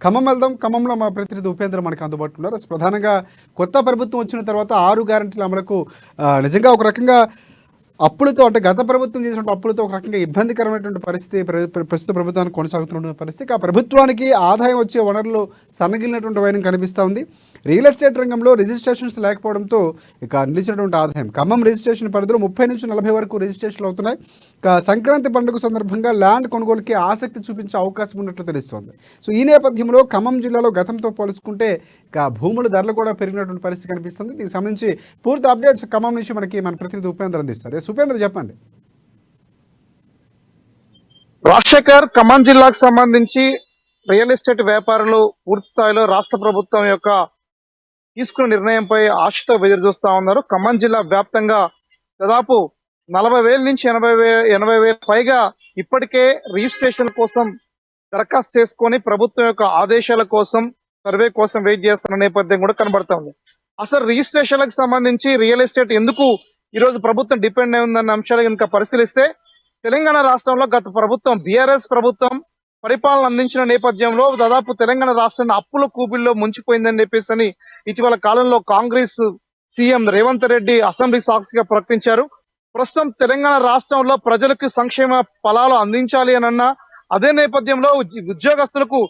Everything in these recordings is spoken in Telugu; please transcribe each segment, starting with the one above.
ఖమ్మం వెళ్దాం. ఖమ్మంలో మా ప్రతినిధి ఉపేంద్ర మనకు అందుబాటులో ఉన్నారు. ప్రధానంగా కొత్త ప్రభుత్వం వచ్చిన తర్వాత 6 గ్యారెంటీల అమలుకు నిజంగా ఒక రకంగా అప్పులతో అంటే గత ప్రభుత్వం చేసినటువంటి అప్పులతో ఒక రకంగా ఇబ్బందికరమైనటువంటి పరిస్థితి ప్రస్తుత ప్రభుత్వానికి కొనసాగుతున్న పరిస్థితి. ఆ ప్రభుత్వానికి ఆదాయం వచ్చే వనరులు సన్నగిలినటువంటి వైనం కనిపిస్తూ ఉంది. రియల్ ఎస్టేట్ రంగంలో రిజిస్ట్రేషన్స్ లేకపోవడంతో ఇక నిలిచినటువంటి ఆదాయం ఖమ్మం రిజిస్ట్రేషన్ పరిధిలో 30 నుంచి 40 వరకు రిజిస్ట్రేషన్లు అవుతున్నాయి. ఇక సంక్రాంతి పండుగ సందర్భంగా ల్యాండ్ కొనుగోలుకి ఆసక్తి చూపించే అవకాశం ఉన్నట్లు తెలుస్తోంది. సో ఈ నేపథ్యంలో ఖమ్మం జిల్లాలో గతంతో పోల్చుకుంటే ఇక భూముల ధరలు కూడా పెరిగినటువంటి పరిస్థితి కనిపిస్తుంది. దీనికి సంబంధించి పూర్తి అప్డేట్స్ ఖమ్మం నుంచి మనకి మన ప్రతినిధి ఉపేంద్ర అందిస్తారు. ఉపేంద్ర చెప్పండి. రాజశేఖర్, ఖమ్మం జిల్లాకు సంబంధించి రియల్ ఎస్టేట్ వ్యాపారులు పూర్తి స్థాయిలో రాష్ట్ర ప్రభుత్వం యొక్క తీసుకున్న నిర్ణయంపై ఆశతో ఎదురు చూస్తా ఉన్నారు. ఖమ్మం జిల్లా వ్యాప్తంగా దాదాపు 40,000 నుంచి 80,000 పైగా ఇప్పటికే రిజిస్ట్రేషన్ కోసం దరఖాస్తు చేసుకొని ప్రభుత్వం యొక్క ఆదేశాల కోసం సర్వే కోసం వెయిట్ చేస్తున్న నేపథ్యం కూడా కనబడతా ఉంది. అసలు రిజిస్ట్రేషన్లకు సంబంధించి రియల్ ఎస్టేట్ ఎందుకు ఈ రోజు ప్రభుత్వం డిపెండ్ అయి ఉందన్న అంశాలు కనుక పరిశీలిస్తే, తెలంగాణ రాష్ట్రంలో గత ప్రభుత్వం బీఆర్ఎస్ ప్రభుత్వం పరిపాలన అందించిన నేపథ్యంలో దాదాపు తెలంగాణ రాష్ట్రాన్ని అప్పుల కూపిల్లో ముంచిపోయిందని చెప్పేసి ఇటీవల కాలంలో కాంగ్రెస్ సీఎం రేవంత్ రెడ్డి అసెంబ్లీ సాక్షిగా ప్రకటించారు. ప్రస్తుతం తెలంగాణ రాష్ట్రంలో ప్రజలకు సంక్షేమ ఫలాలు అందించాలి అనన్నా, అదే నేపథ్యంలో ఉద్యోగస్తులకు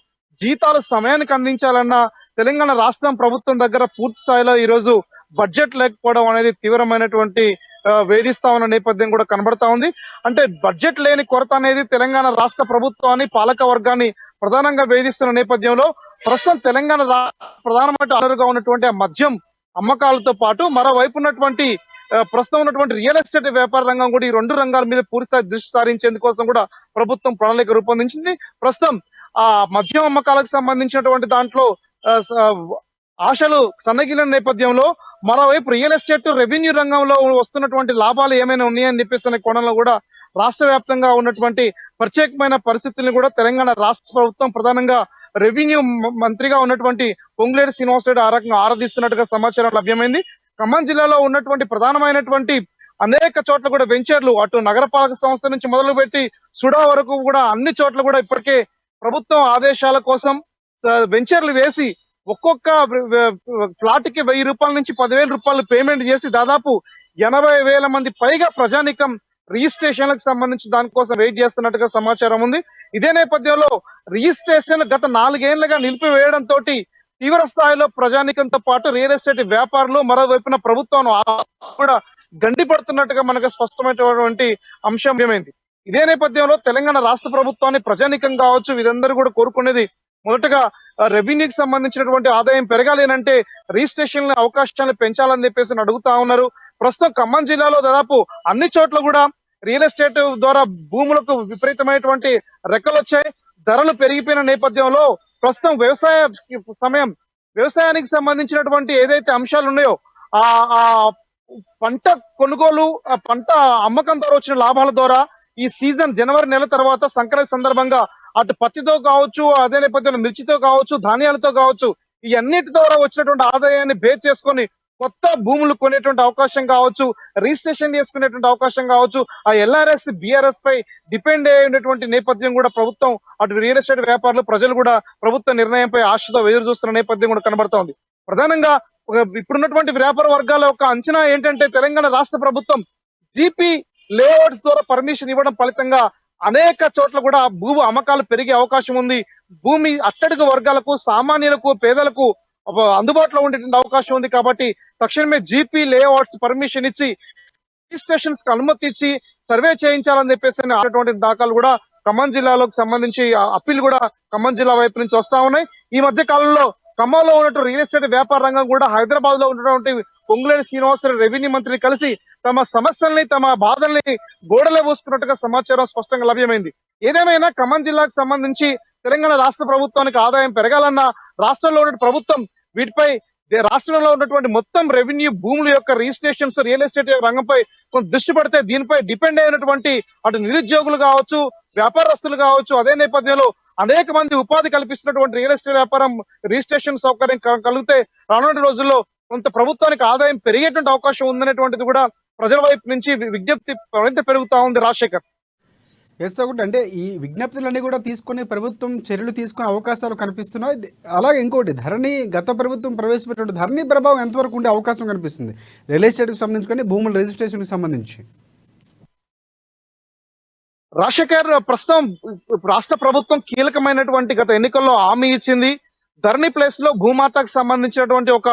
జీతాలు సమయానికి అందించాలన్నా తెలంగాణ రాష్ట్రం ప్రభుత్వం దగ్గర పూర్తి స్థాయిలో ఈ రోజు బడ్జెట్ లేకపోవడం అనేది తీవ్రమైనటువంటి వేధిస్తా ఉన్న నేపథ్యం కూడా కనబడతా ఉంది. అంటే బడ్జెట్ లేని కొరత అనేది తెలంగాణ రాష్ట్ర ప్రభుత్వాన్ని, పాలక వర్గాన్ని ప్రధానంగా వేధిస్తున్న నేపథ్యంలో ప్రస్తుతం తెలంగాణ ప్రధానమైన అలరుగా ఉన్నటువంటి మద్యం అమ్మకాలతో పాటు మరోవైపు ఉన్నటువంటి ప్రస్తుతం ఉన్నటువంటి రియల్ ఎస్టేట్ వ్యాపార రంగం కూడా ఈ రెండు రంగాల మీద పూర్తిస్థాయి దృష్టి సారించేందుకోసం కూడా ప్రభుత్వం ప్రణాళిక రూపొందించింది. ప్రస్తుతం ఆ మద్యం అమ్మకాలకు సంబంధించినటువంటి దాంట్లో ఆశలు సన్నగిలిన నేపథ్యంలో మరోవైపు రియల్ ఎస్టేట్ రెవెన్యూ రంగంలో వస్తున్నటువంటి లాభాలు ఏమైనా ఉన్నాయని చెప్పేసి కోణంలో కూడా రాష్ట్ర వ్యాప్తంగా ఉన్నటువంటి ప్రత్యేకమైన పరిస్థితుల్ని కూడా తెలంగాణ రాష్ట్ర ప్రభుత్వం ప్రధానంగా రెవెన్యూ మంత్రిగా ఉన్నటువంటి పొంగులేటి శ్రీనివాసరెడ్డి ఆ రకంగా ఆరాధిస్తున్నట్టుగా సమాచారం లభ్యమైంది. ఖమ్మం జిల్లాలో ఉన్నటువంటి ప్రధానమైనటువంటి అనేక చోట్ల కూడా వెంచర్లు, అటు నగరపాలక సంస్థ నుంచి మొదలుపెట్టి సుడా వరకు కూడా అన్ని చోట్ల కూడా ఇప్పటికే ప్రభుత్వం ఆదేశాల కోసం వెంచర్లు వేసి ఒక్కొక్క ఫ్లాట్ కి 1,000 రూపాయల నుంచి 10,000 రూపాయలు పేమెంట్ చేసి దాదాపు 80,000 మంది పైగా ప్రజానికం రిజిస్ట్రేషన్లకు సంబంధించి దానికోసం వెయిట్ చేస్తున్నట్టుగా సమాచారం ఉంది. ఇదే నేపథ్యంలో రిజిస్ట్రేషన్ గత 4 ఏళ్లుగా నిలిపివేయడంతో తీవ్ర స్థాయిలో ప్రజానికంతో పాటు రియల్ ఎస్టేట్ వ్యాపారులు మరోవైపున ప్రభుత్వం కూడా గండిపడుతున్నట్టుగా మనకు స్పష్టమైనటువంటి అంశం ఏమైంది. ఇదే నేపథ్యంలో తెలంగాణ రాష్ట్ర ప్రభుత్వాన్ని ప్రజానికం కావచ్చు వీరందరూ కూడా కోరుకునేది మొదటగా రెవెన్యూకి సంబంధించినటువంటి ఆదాయం పెరగాలి అంటే రిజిస్ట్రేషన్ అవకాశాలను పెంచాలని చెప్పేసి అడుగుతా ఉన్నారు. ప్రస్తుతం ఖమ్మం జిల్లాలో దాదాపు అన్ని చోట్ల కూడా రియల్ ఎస్టేట్ ద్వారా భూములకు విపరీతమైనటువంటి రెక్కలు వచ్చాయి. ధరలు పెరిగిపోయిన నేపథ్యంలో ప్రస్తుతం వ్యవసాయానికి సంబంధించినటువంటి ఏదైతే అంశాలు ఉన్నాయో ఆ పంట కొనుగోలు, పంట అమ్మకం ద్వారా వచ్చిన లాభాల ద్వారా ఈ సీజన్ జనవరి నెల తర్వాత సంక్రాంతి సందర్భంగా అటు పత్తితో కావచ్చు, అదే నేపథ్యంలో మిర్చితో కావచ్చు, ధాన్యాలతో కావచ్చు, ఈ అన్నిటి ద్వారా వచ్చినటువంటి ఆదాయాన్ని బేస్ చేసుకొని కొత్త భూములు కొనేటువంటి అవకాశం కావచ్చు, రిజిస్ట్రేషన్ చేసుకునేటువంటి అవకాశం కావచ్చు, ఆ ఎల్ఆర్ఎస్ బీఆర్ఎస్ పై డిపెండ్ అయినటువంటి నేపథ్యం కూడా ప్రభుత్వం, అటు రియల్ ఎస్టేట్ వ్యాపారులు, ప్రజలు కూడా ప్రభుత్వ నిర్ణయంపై ఆశతో ఎదురు చూస్తున్న నేపథ్యం కూడా కనబడతా ఉంది. ప్రధానంగా ఇప్పుడున్నటువంటి వ్యాపార వర్గాల యొక్క అంచనా ఏంటంటే తెలంగాణ రాష్ట్ర ప్రభుత్వం జీపీ లేఅవుట్స్ ద్వారా పర్మిషన్ ఇవ్వడం ఫలితంగా అనేక చోట్ల కూడా భూ అమ్మకాలు పెరిగే అవకాశం ఉంది. భూమి అట్టడుగు వర్గాలకు, సామాన్యులకు, పేదలకు అందుబాటులో ఉండేటువంటి అవకాశం ఉంది. కాబట్టి తక్షణమే జీపీ లేఅవుట్స్ పర్మిషన్ ఇచ్చి రిజిస్ట్రేషన్స్ కి అనుమతి ఇచ్చి సర్వే చేయించాలని చెప్పేసి అటువంటి దాఖలు కూడా ఖమ్మం జిల్లాలోకి సంబంధించి అప్పీల్ కూడా ఖమ్మం జిల్లా వైపు నుంచి వస్తా ఉన్నాయి. ఈ మధ్య కాలంలో ఖమ్మంలో ఉన్నటువంటి రియల్ ఎస్టేట్ వ్యాపార రంగం కూడా హైదరాబాద్ లో ఉన్నటువంటి పొంగులేటి శ్రీనివాసరెడ్డి రెవెన్యూ మంత్రిని కలిసి తమ సమస్యల్ని, తమ బాధల్ని గోడలే పోసుకున్నట్టుగా సమాచారం స్పష్టంగా లభ్యమైంది. ఏదేమైనా ఖమ్మం జిల్లాకు సంబంధించి తెలంగాణ రాష్ట్ర ప్రభుత్వానికి ఆదాయం పెరగాలన్నా రాష్ట్రంలో ఉన్న ప్రభుత్వం వీటిపై రాష్ట్రంలో ఉన్నటువంటి మొత్తం రెవెన్యూ భూముల యొక్క రిజిస్ట్రేషన్స్ రియల్ ఎస్టేట్ రంగంపై కొంత దృష్టి పడితే దీనిపై డిపెండ్ అయినటువంటి అటు నిరుద్యోగులు కావచ్చు, వ్యాపారస్తులు కావచ్చు, అదే నేపథ్యంలో అనేక మంది ఉపాధి కల్పిస్తున్నటువంటి రియల్ ఎస్టేట్ వ్యాపారం రిజిస్ట్రేషన్ సౌకర్యం కలిగితే రానున్న రోజుల్లో కొంత ప్రభుత్వానికి ఆదాయం పెరిగేటువంటి అవకాశం ఉందనేటువంటిది కూడా ప్రజల వైపు నుంచి విజ్ఞప్తి మరింత పెరుగుతా ఉంది. రాజశేఖర్. ఎస్ ఒకటి అంటే ఈ విజ్ఞప్తులన్నీ కూడా తీసుకొని ప్రభుత్వం చర్యలు తీసుకునే అవకాశాలు కనిపిస్తున్నాయి. అలాగే ఇంకోటి ధరణి గత ప్రభుత్వం ప్రవేశపెట్టిన ధరణి ప్రభావం ఎంతవరకు ఉండే అవకాశం కనిపిస్తుంది రియల్ ఎస్టేట్కి సంబంధించి కానీ భూముల రిజిస్ట్రేషన్కి సంబంధించి? రాజశేఖర్, ప్రస్తుతం రాష్ట్ర ప్రభుత్వం కీలకమైనటువంటి గత ఎన్నికల్లో హామీ ఇచ్చింది. ధరణి ప్లేస్ లో భూమాతకు సంబంధించినటువంటి ఒక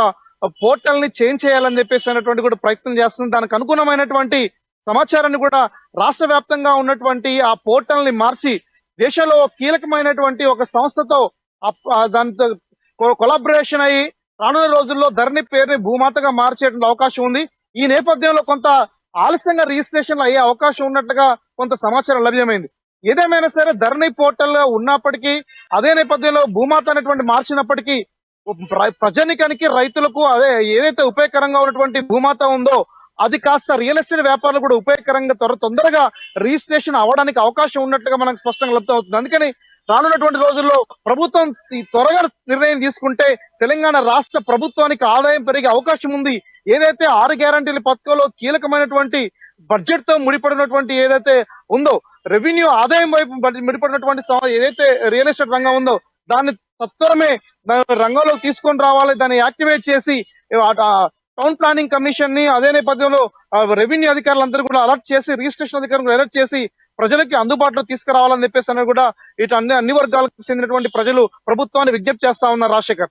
పోర్టల్ ని చేంజ్ చేయాలని చెప్పేసి అనేటువంటి కూడా ప్రయత్నం చేస్తుంది. దానికి అనుగుణమైనటువంటి సమాచారాన్ని కూడా రాష్ట్ర వ్యాప్తంగా ఉన్నటువంటి ఆ పోర్టల్ ని మార్చి దేశంలో కీలకమైనటువంటి ఒక సంస్థతో దాంతో కొలాబరేషన్ అయ్యి రానున్న రోజుల్లో ధరణి పేరుని భూమాతగా మార్చేటువంటి అవకాశం ఉంది. ఈ నేపథ్యంలో కొంత ఆలస్యంగా రిజిస్ట్రేషన్ అయ్యే అవకాశం ఉన్నట్లుగా కొంత సమాచారం లభ్యమైంది. ఏదేమైనా సరే ధరణి పోర్టల్ ఉన్నప్పటికీ అదే నేపథ్యంలో భూమాత అనేటువంటి మార్చినప్పటికీ ప్రజానికానికి రైతులకు అదే ఏదైతే ఉపయోగకరంగా ఉన్నటువంటి భూమాత ఉందో అది కాస్త రియల్ ఎస్టేట్ వ్యాపారులు కూడా ఉపయోగకరంగా తొందరగా రిజిస్ట్రేషన్ అవ్వడానికి అవకాశం ఉన్నట్టుగా మనకు స్పష్టంగా లభ్యం అవుతుంది. అందుకని రానున్నటువంటి రోజుల్లో ప్రభుత్వం త్వరగా నిర్ణయం తీసుకుంటే తెలంగాణ రాష్ట్ర ప్రభుత్వానికి ఆదాయం పెరిగే అవకాశం ఉంది. ఏదైతే 6 గ్యారంటీల పథకంలో కీలకమైనటువంటి బడ్జెట్ తో ముడిపడినటువంటి ఏదైతే ఉందో రెవెన్యూ ఆదాయం వైపు ముడిపడినటువంటి ఏదైతే రియల్ ఎస్టేట్ రంగం ఉందో దాన్ని సత్వరమే రంగంలోకి తీసుకొని రావాలి. దాన్ని యాక్టివేట్ చేసి టౌన్ ప్లానింగ్ కమిషన్ ని అదే నేపథ్యంలో రెవెన్యూ అధికారులందరూ కూడా అలర్ట్ చేసి రిజిస్ట్రేషన్ అధికారులు అలర్ట్ చేసి ప్రజలకి అందుబాటులో తీసుకురావాలని చెప్పేసి కూడా ఇటు అన్ని వర్గాలకు చెందినటువంటి ప్రజలు ప్రభుత్వాన్ని విజ్ఞప్తి చేస్తా ఉన్నారు. రాజశేఖర్.